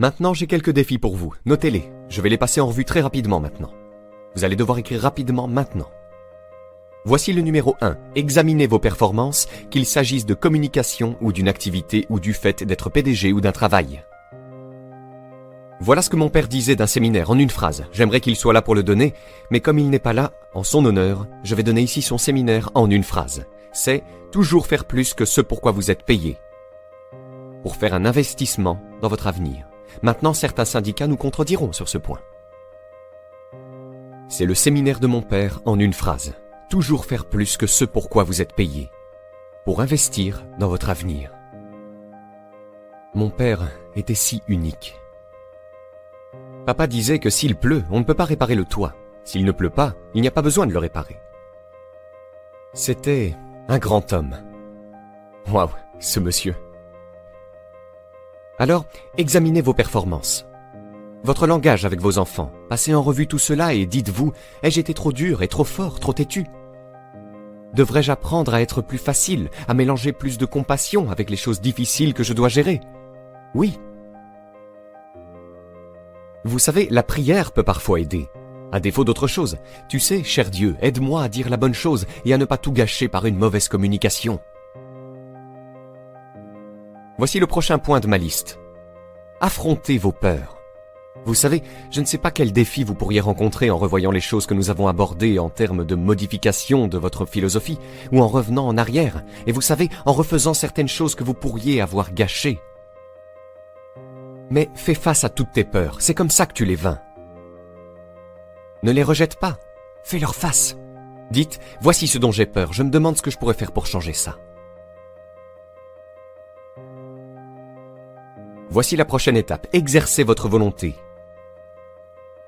Maintenant, j'ai quelques défis pour vous. Notez-les. Je vais les passer en revue très rapidement maintenant. Vous allez devoir écrire rapidement maintenant. Voici le numéro 1. Examinez vos performances, qu'il s'agisse de communication ou d'une activité ou du fait d'être PDG ou d'un travail. Voilà ce que mon père disait d'un séminaire en une phrase. J'aimerais qu'il soit là pour le donner, mais comme il n'est pas là, en son honneur, je vais donner ici son séminaire en une phrase. C'est toujours faire plus que ce pourquoi vous êtes payé. Pour faire un investissement dans votre avenir. Maintenant, certains syndicats nous contrediront sur ce point. C'est le séminaire de mon père en une phrase. Toujours faire plus que ce pourquoi vous êtes payé. Pour investir dans votre avenir. Mon père était si unique. Papa disait que s'il pleut, on ne peut pas réparer le toit. S'il ne pleut pas, il n'y a pas besoin de le réparer. C'était un grand homme. Waouh, ce monsieur. Alors, examinez vos performances. Votre langage avec vos enfants. Passez en revue tout cela et dites-vous, ai-je été trop dur et trop fort, trop têtu? Devrais-je apprendre à être plus facile, à mélanger plus de compassion avec les choses difficiles que je dois gérer? Oui. Vous savez, la prière peut parfois aider. À défaut d'autre chose. Tu sais, cher Dieu, aide-moi à dire la bonne chose et à ne pas tout gâcher par une mauvaise communication. Voici le prochain point de ma liste. Affrontez vos peurs. Vous savez, je ne sais pas quel défi vous pourriez rencontrer en revoyant les choses que nous avons abordées en termes de modification de votre philosophie, ou en revenant en arrière, et vous savez, en refaisant certaines choses que vous pourriez avoir gâchées. Mais fais face à toutes tes peurs, c'est comme ça que tu les vains. Ne les rejette pas, fais-leur face. Dites, voici ce dont j'ai peur, je me demande ce que je pourrais faire pour changer ça. Voici la prochaine étape, exercez votre volonté.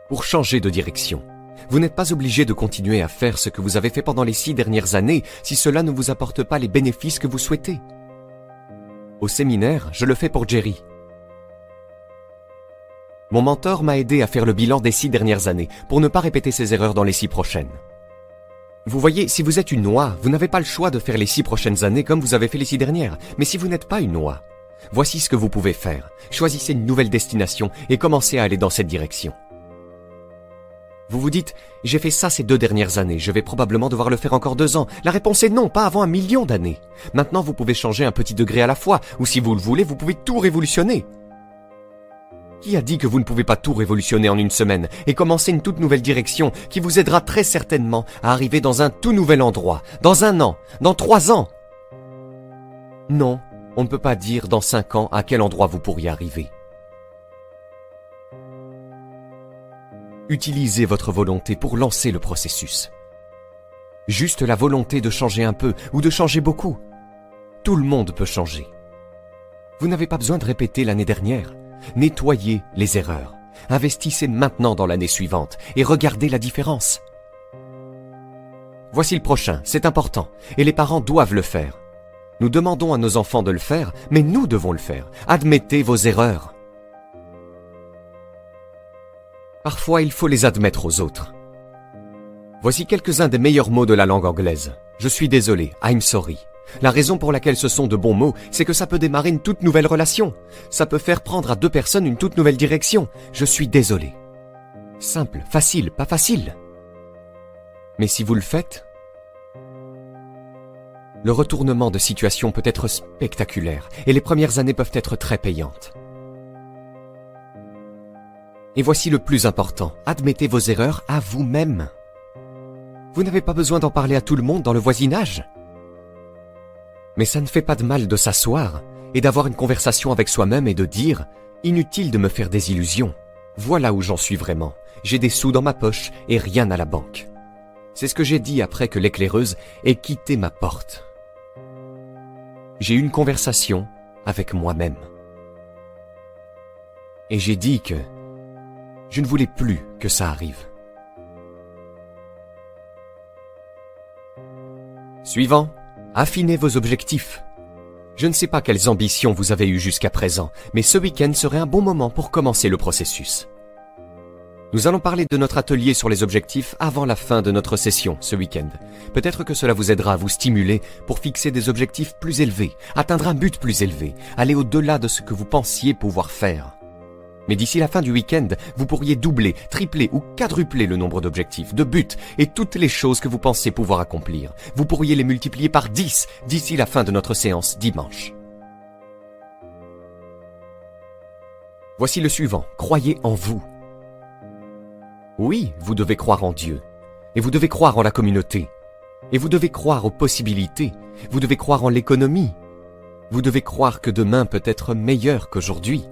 Pour changer de direction. Vous n'êtes pas obligé de continuer à faire ce que vous avez fait pendant les 6 dernières années si cela ne vous apporte pas les bénéfices que vous souhaitez. Au séminaire, je le fais pour Jerry. Mon mentor m'a aidé à faire le bilan des 6 dernières années pour ne pas répéter ses erreurs dans les 6 prochaines. Vous voyez, si vous êtes une noix, vous n'avez pas le choix de faire les 6 prochaines années comme vous avez fait les 6 dernières. Mais si vous n'êtes pas une noix, voici ce que vous pouvez faire. Choisissez une nouvelle destination et commencez à aller dans cette direction. Vous vous dites, j'ai fait ça ces 2 dernières années, je vais probablement devoir le faire encore 2 ans. La réponse est non, pas avant 1 million d'années. Maintenant, vous pouvez changer un petit degré à la fois, ou si vous le voulez, vous pouvez tout révolutionner. Qui a dit que vous ne pouvez pas tout révolutionner en une semaine et commencer une toute nouvelle direction qui vous aidera très certainement à arriver dans un tout nouvel endroit, dans 1 an, dans 3 ans? Non, on ne peut pas dire dans 5 ans à quel endroit vous pourriez arriver. Utilisez votre volonté pour lancer le processus. Juste la volonté de changer un peu ou de changer beaucoup. Tout le monde peut changer. Vous n'avez pas besoin de répéter l'année dernière. Nettoyez les erreurs. Investissez maintenant dans l'année suivante et regardez la différence. Voici le prochain, c'est important, et les parents doivent le faire. Nous demandons à nos enfants de le faire, mais nous devons le faire. Admettez vos erreurs. Parfois, il faut les admettre aux autres. Voici quelques-uns des meilleurs mots de la langue anglaise. Je suis désolé, I'm sorry. La raison pour laquelle ce sont de bons mots, c'est que ça peut démarrer une toute nouvelle relation. Ça peut faire prendre à 2 personnes une toute nouvelle direction. Je suis désolé. Simple, facile, pas facile. Mais si vous le faites, le retournement de situation peut être spectaculaire et les premières années peuvent être très payantes. Et voici le plus important, admettez vos erreurs à vous-même. Vous n'avez pas besoin d'en parler à tout le monde dans le voisinage. Mais ça ne fait pas de mal de s'asseoir et d'avoir une conversation avec soi-même et de dire « Inutile de me faire des illusions. Voilà où j'en suis vraiment. J'ai des sous dans ma poche et rien à la banque. » C'est ce que j'ai dit après que l'éclaireuse ait quitté ma porte. J'ai eu une conversation avec moi-même. Et j'ai dit que je ne voulais plus que ça arrive. Suivant, affinez vos objectifs. Je ne sais pas quelles ambitions vous avez eues jusqu'à présent, mais ce week-end serait un bon moment pour commencer le processus. Nous allons parler de notre atelier sur les objectifs avant la fin de notre session ce week-end. Peut-être que cela vous aidera à vous stimuler pour fixer des objectifs plus élevés, atteindre un but plus élevé, aller au-delà de ce que vous pensiez pouvoir faire. Mais d'ici la fin du week-end, vous pourriez doubler, tripler ou quadrupler le nombre d'objectifs, de buts et toutes les choses que vous pensez pouvoir accomplir. Vous pourriez les multiplier par 10 d'ici la fin de notre séance dimanche. Voici le suivant. Croyez en vous. Oui, vous devez croire en Dieu. Et vous devez croire en la communauté. Et vous devez croire aux possibilités. Vous devez croire en l'économie. Vous devez croire que demain peut être meilleur qu'aujourd'hui.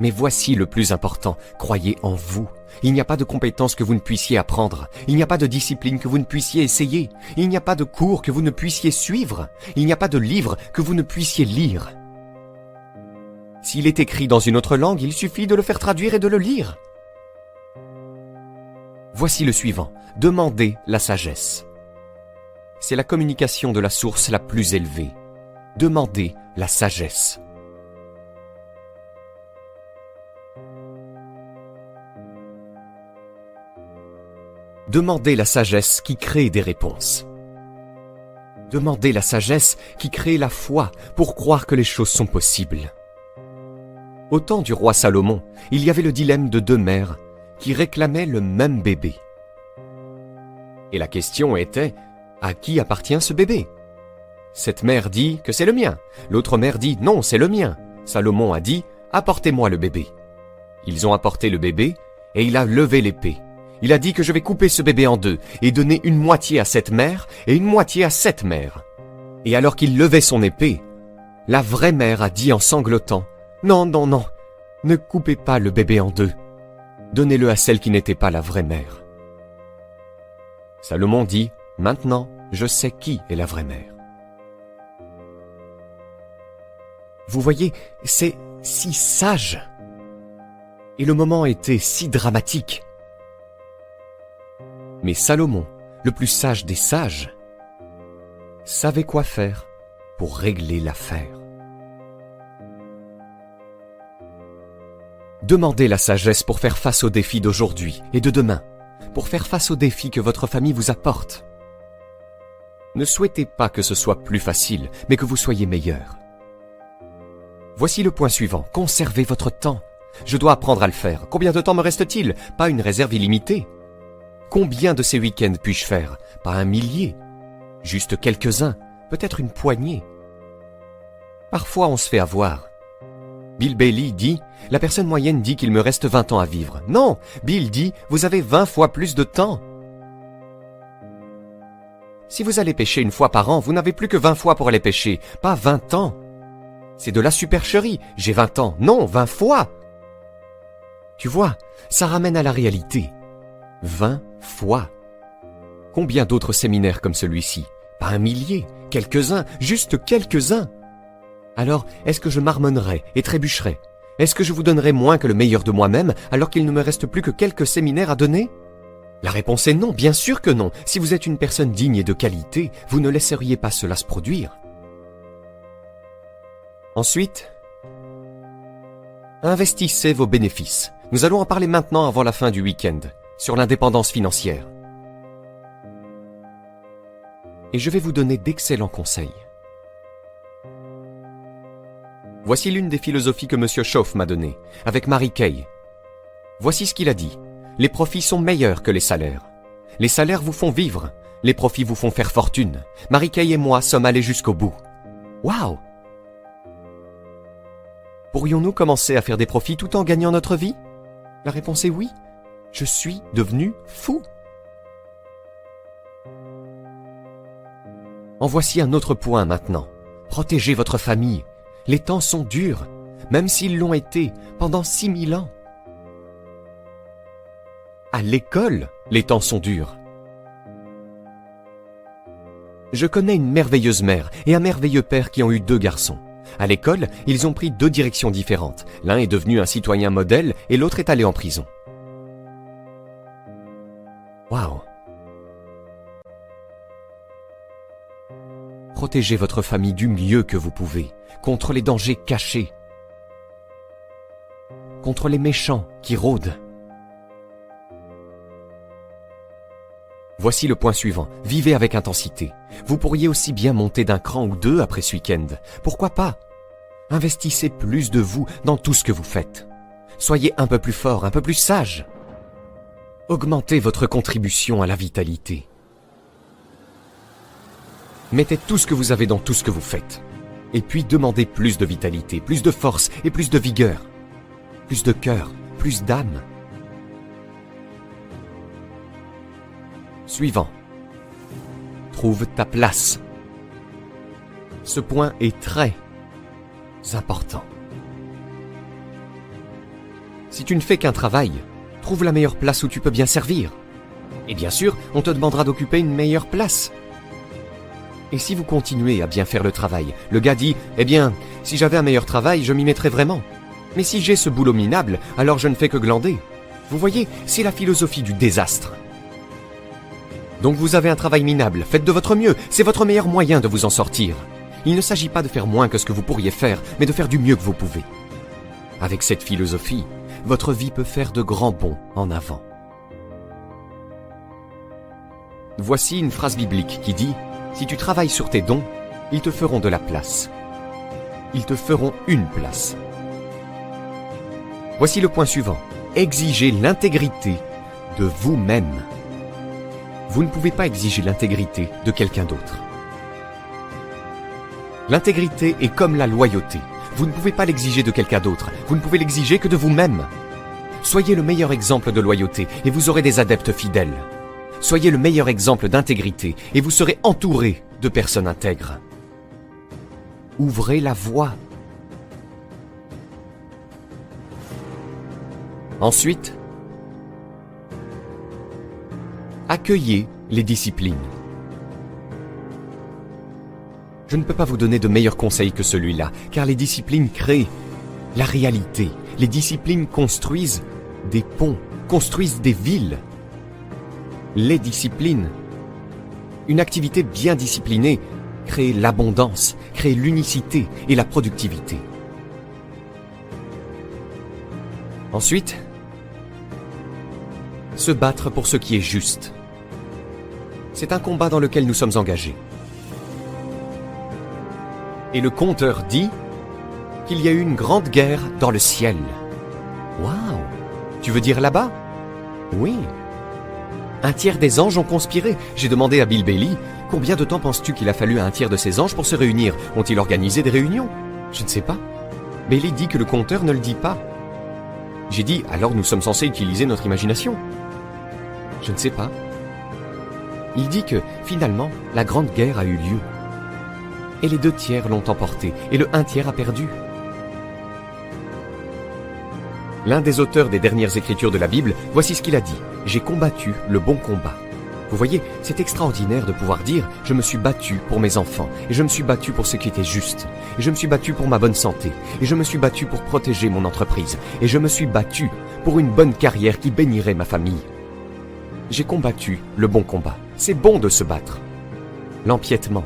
Mais voici le plus important, croyez en vous. Il n'y a pas de compétences que vous ne puissiez apprendre. Il n'y a pas de discipline que vous ne puissiez essayer. Il n'y a pas de cours que vous ne puissiez suivre. Il n'y a pas de livre que vous ne puissiez lire. S'il est écrit dans une autre langue, il suffit de le faire traduire et de le lire. Voici le suivant, demandez la sagesse. C'est la communication de la source la plus élevée. Demandez la sagesse. Demandez la sagesse qui crée des réponses. Demandez la sagesse qui crée la foi pour croire que les choses sont possibles. Au temps du roi Salomon, il y avait le dilemme de deux mères qui réclamaient le même bébé. Et la question était, à qui appartient ce bébé? Cette mère dit que c'est le mien. L'autre mère dit, non, c'est le mien. Salomon a dit, apportez-moi le bébé. Ils ont apporté le bébé et il a levé l'épée. Il a dit que je vais couper ce bébé en deux et donner une moitié à cette mère et une moitié à cette mère. Et alors qu'il levait son épée, la vraie mère a dit en sanglotant, non, non, non, ne coupez pas le bébé en deux. Donnez-le à celle qui n'était pas la vraie mère. Salomon dit, maintenant, je sais qui est la vraie mère. Vous voyez, c'est si sage. Et le moment était si dramatique. Mais Salomon, le plus sage des sages, savait quoi faire pour régler l'affaire. Demandez la sagesse pour faire face aux défis d'aujourd'hui et de demain, pour faire face aux défis que votre famille vous apporte. Ne souhaitez pas que ce soit plus facile, mais que vous soyez meilleur. Voici le point suivant, conservez votre temps. Je dois apprendre à le faire. Combien de temps me reste-t-il? Pas une réserve illimitée. Combien de ces week-ends puis-je faire? Pas un millier. Juste quelques-uns, peut-être une poignée. Parfois on se fait avoir. Bill Bailey dit, la personne moyenne dit qu'il me reste 20 ans à vivre. Non, Bill dit, vous avez 20 fois plus de temps. Si vous allez pêcher une fois par an, vous n'avez plus que 20 fois pour aller pêcher, pas 20 ans. C'est de la supercherie. J'ai 20 ans. Non, 20 fois. Tu vois, ça ramène à la réalité. 20 fois. Combien d'autres séminaires comme celui-ci? Pas un millier, quelques-uns, juste quelques-uns. Alors, est-ce que je marmonnerai et trébucherai? Est-ce que je vous donnerai moins que le meilleur de moi-même alors qu'il ne me reste plus que quelques séminaires à donner? La réponse est non, bien sûr que non. Si vous êtes une personne digne et de qualité, vous ne laisseriez pas cela se produire. Ensuite, investissez vos bénéfices. Nous allons en parler maintenant avant la fin du week-end, sur l'indépendance financière. Et je vais vous donner d'excellents conseils. Voici l'une des philosophies que M. Schoff m'a donnée, avec Mary Kay. Voici ce qu'il a dit. Les profits sont meilleurs que les salaires. Les salaires vous font vivre. Les profits vous font faire fortune. Mary Kay et moi sommes allés jusqu'au bout. Waouh! Pourrions-nous commencer à faire des profits tout en gagnant notre vie? La réponse est oui. Je suis devenu fou. En voici un autre point maintenant. Protégez votre famille. Les temps sont durs, même s'ils l'ont été pendant 6000 ans. À l'école, les temps sont durs. Je connais une merveilleuse mère et un merveilleux père qui ont eu 2 garçons. À l'école, ils ont pris 2 directions différentes. L'un est devenu un citoyen modèle et l'autre est allé en prison. Waouh! Protégez votre famille du mieux que vous pouvez, contre les dangers cachés, contre les méchants qui rôdent. Voici le point suivant. Vivez avec intensité. Vous pourriez aussi bien monter d'un cran ou 2 après ce week-end. Pourquoi pas? Investissez plus de vous dans tout ce que vous faites. Soyez un peu plus fort, un peu plus sage. Augmentez votre contribution à la vitalité. Mettez tout ce que vous avez dans tout ce que vous faites. Et puis demandez plus de vitalité, plus de force et plus de vigueur. Plus de cœur, plus d'âme. Suivant. Trouve ta place. Ce point est très important. Si tu ne fais qu'un travail, trouve la meilleure place où tu peux bien servir. Et bien sûr, on te demandera d'occuper une meilleure place. Et si vous continuez à bien faire le travail, le gars dit « Eh bien, si j'avais un meilleur travail, je m'y mettrais vraiment. Mais si j'ai ce boulot minable, alors je ne fais que glander. » Vous voyez, c'est la philosophie du désastre. Donc vous avez un travail minable, faites de votre mieux, c'est votre meilleur moyen de vous en sortir. Il ne s'agit pas de faire moins que ce que vous pourriez faire, mais de faire du mieux que vous pouvez. Avec cette philosophie, votre vie peut faire de grands bonds en avant. Voici une phrase biblique qui dit « Si tu travailles sur tes dons, ils te feront de la place. Ils te feront une place. » Voici le point suivant. Exigez l'intégrité de vous-même. Vous ne pouvez pas exiger l'intégrité de quelqu'un d'autre. L'intégrité est comme la loyauté. Vous ne pouvez pas l'exiger de quelqu'un d'autre. Vous ne pouvez l'exiger que de vous-même. Soyez le meilleur exemple de loyauté et vous aurez des adeptes fidèles. Soyez le meilleur exemple d'intégrité et vous serez entouré de personnes intègres. Ouvrez la voie. Ensuite, accueillez les disciplines. Je ne peux pas vous donner de meilleurs conseils que celui-là, car les disciplines créent la réalité. Les disciplines construisent des ponts, construisent des villes. Les disciplines. Une activité bien disciplinée crée l'abondance, crée l'unicité et la productivité. Ensuite, se battre pour ce qui est juste. C'est un combat dans lequel nous sommes engagés. Et le conteur dit qu'il y a eu une grande guerre dans le ciel. Waouh! Tu veux dire là-bas? Oui. Un tiers des anges ont conspiré. J'ai demandé à Bill Bailey, combien de temps penses-tu qu'il a fallu à un tiers de ces anges pour se réunir? Ont-ils organisé des réunions? Je ne sais pas. Bailey dit que le conteur ne le dit pas. J'ai dit, alors nous sommes censés utiliser notre imagination. Je ne sais pas. Il dit que, finalement, la grande guerre a eu lieu. Et les 2 tiers l'ont emporté, et le 1 tiers a perdu. L'un des auteurs des dernières écritures de la Bible, voici ce qu'il a dit. « J'ai combattu le bon combat. » Vous voyez, c'est extraordinaire de pouvoir dire « Je me suis battu pour mes enfants, et je me suis battu pour ce qui était juste, et je me suis battu pour ma bonne santé, et je me suis battu pour protéger mon entreprise, et je me suis battu pour une bonne carrière qui bénirait ma famille. » J'ai combattu le bon combat. C'est bon de se battre. L'empiètement.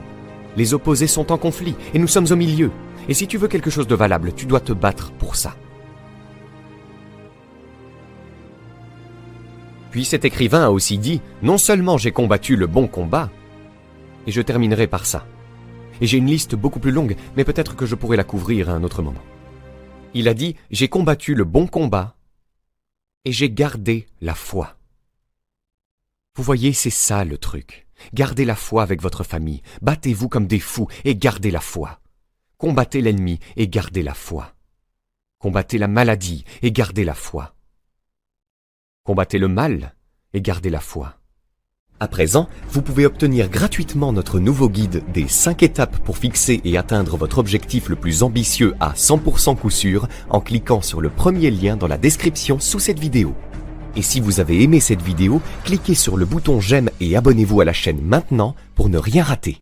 Les opposés sont en conflit, et nous sommes au milieu. Et si tu veux quelque chose de valable, tu dois te battre pour ça. Puis cet écrivain a aussi dit, non seulement j'ai combattu le bon combat, et je terminerai par ça. Et j'ai une liste beaucoup plus longue, mais peut-être que je pourrai la couvrir à un autre moment. Il a dit, j'ai combattu le bon combat, et j'ai gardé la foi. Vous voyez, c'est ça le truc. Gardez la foi avec votre famille. Battez-vous comme des fous et gardez la foi. Combattez l'ennemi et gardez la foi. Combattez la maladie et gardez la foi. Combattez le mal et gardez la foi. À présent, vous pouvez obtenir gratuitement notre nouveau guide des 5 étapes pour fixer et atteindre votre objectif le plus ambitieux à 100% coup sûr en cliquant sur le premier lien dans la description sous cette vidéo. Et si vous avez aimé cette vidéo, cliquez sur le bouton j'aime et abonnez-vous à la chaîne maintenant pour ne rien rater.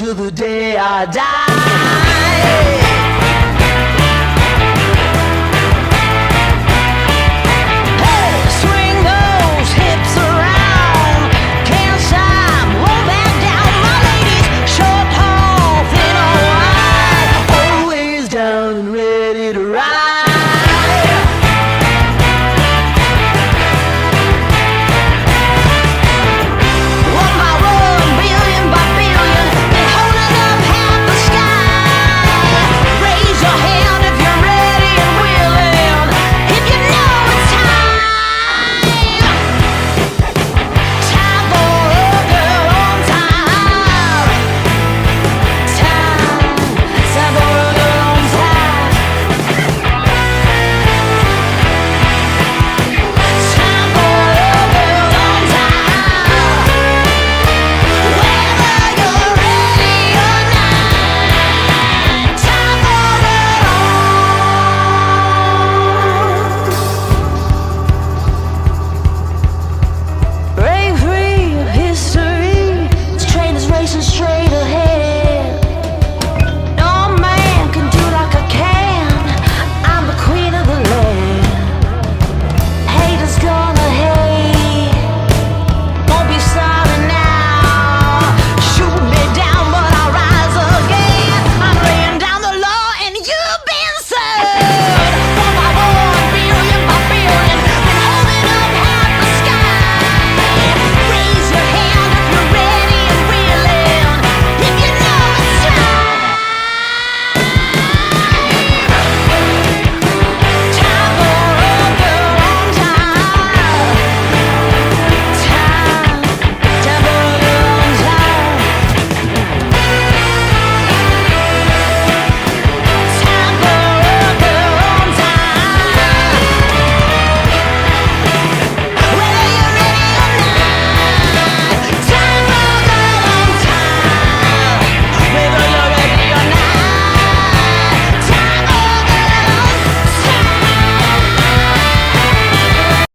till the day I die. Straight